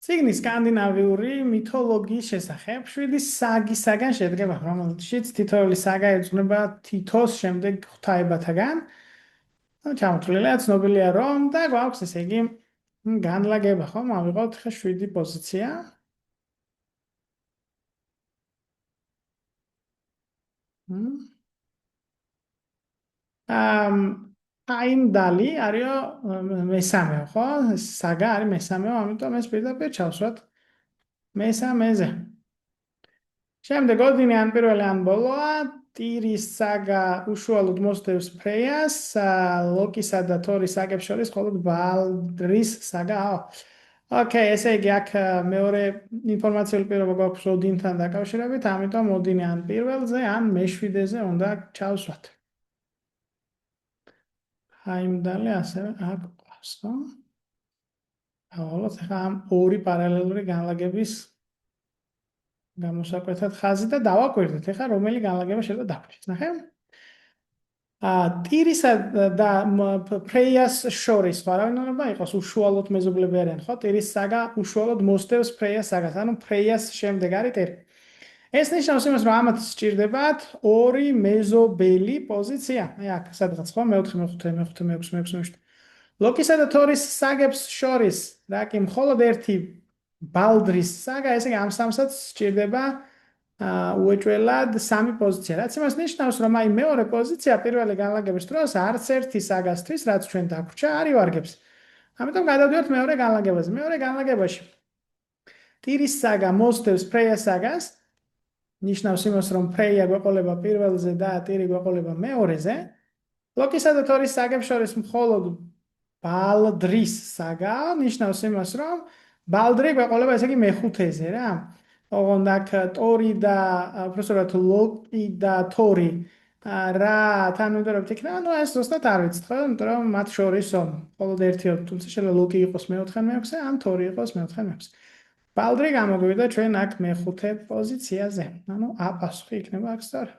წიგნი სკანდინავიური მითოლოგიის შესახებ 7 საგისაგან შედგება, რომელშიც თითოეული საგა ეძღვნება თითოს შემდეგ ღვთაებათაგან. ჩამოთვლილია ცნობილია რომ და გვაქვს ესე იგი განლაგება, ხო? მოვიღოთ ხა 7 პოზიცია. აიმდალი არისო მესამეო, ხო? საგა არის მესამეო, ამიტომ ეს პირდაპირ ჩავსვათ მესამეზე. შემდეგ ოდინი ან პირველი ან ბოლოა, ტირის საგა უშუალოდ მოსდევს ფრეიას, ლოკისა და თორის საგებს შორის მხოლოდ ბალდრის საგა. ოკეი, ესე იგი აქ მეორე ინფორმაციული პირობა გვაქვს ოდინთან დაკავშირებით, ამიტომ ოდინი ან პირველზე, ან მეშვიდეზე უნდა ჩავსვათ. აიმდალი ასევე აქ გვყავს, ხო? ავალოთ ახლა ამ ორი პარალელური განლაგების გამოსაკვეთად ხაზი და დავაკვირდეთ ახლა რომელი განლაგება შეიძლება დაგვჭირდეს. ნახე? ტირისა და ფრეიას შორის ხო არავინ უნდა იყოს უშუალოდ მეზობლები არიან, ხო? ტირის საგა უშუალოდ მოსდევს ფრეიას საგას, ანუ ფრეიას შემდეგ არის ტირი. ეს ნიშნავს იმას, რომ ამათ სჭირდებათ ორი მეზობელი პოზიცია. აი აქ სადღაც ხო მე-4, მე-5, მე-6, მე-6, მე-7. ლოკისა და თორის საგებს შორის რა კი მხოლოდ ერთი ბალდრის საგა, ესე იგი ამ სამსაც სჭირდება უეჭველად სამი პოზიცია. რაც იმას ნიშნავს, რომ აი მეორე პოზიცია პირველი განლაგების დროს არც ერთი საგასთვის, რაც ჩვენ დაგვრჩა, არ ივარგებს. ამიტომ გადავდივართ მეორე განლაგებაზე. მეორე განლაგებაში ტირის საგა მოსდევს ფრეიას საგას, ნიშნავს იმას, რომ ფრეია გვეყოლება პირველზე და ტირი გვეყოლება მეორეზე. ლოკისა და თორის საგებს შორის მხოლოდ ბალდრის საგა, ნიშნავს იმას, რომ ბალდრი გვეყოლება ესე იგი მეხუთეზე რა. ოღონდ აქ ტორი და უბრალოდ ლოკი და თორი რა თანმიმდევრობით იქნება, ну ეს ზუსტად არ ვიცით ხო, იმიტომ რომ მათ შორისო მხოლოდ ერთიო, თუმცა შეიძლება ლოკი იყოს მე-4-ან მე-6-ზე, ან თორი იყოს მე-4-ან მე-6-ზე. ბალდრი გამოგვივიდა ჩვენ აქ მე-5 პოზიციაზე. ანუ აპასუხი იქნება აქ სწორი.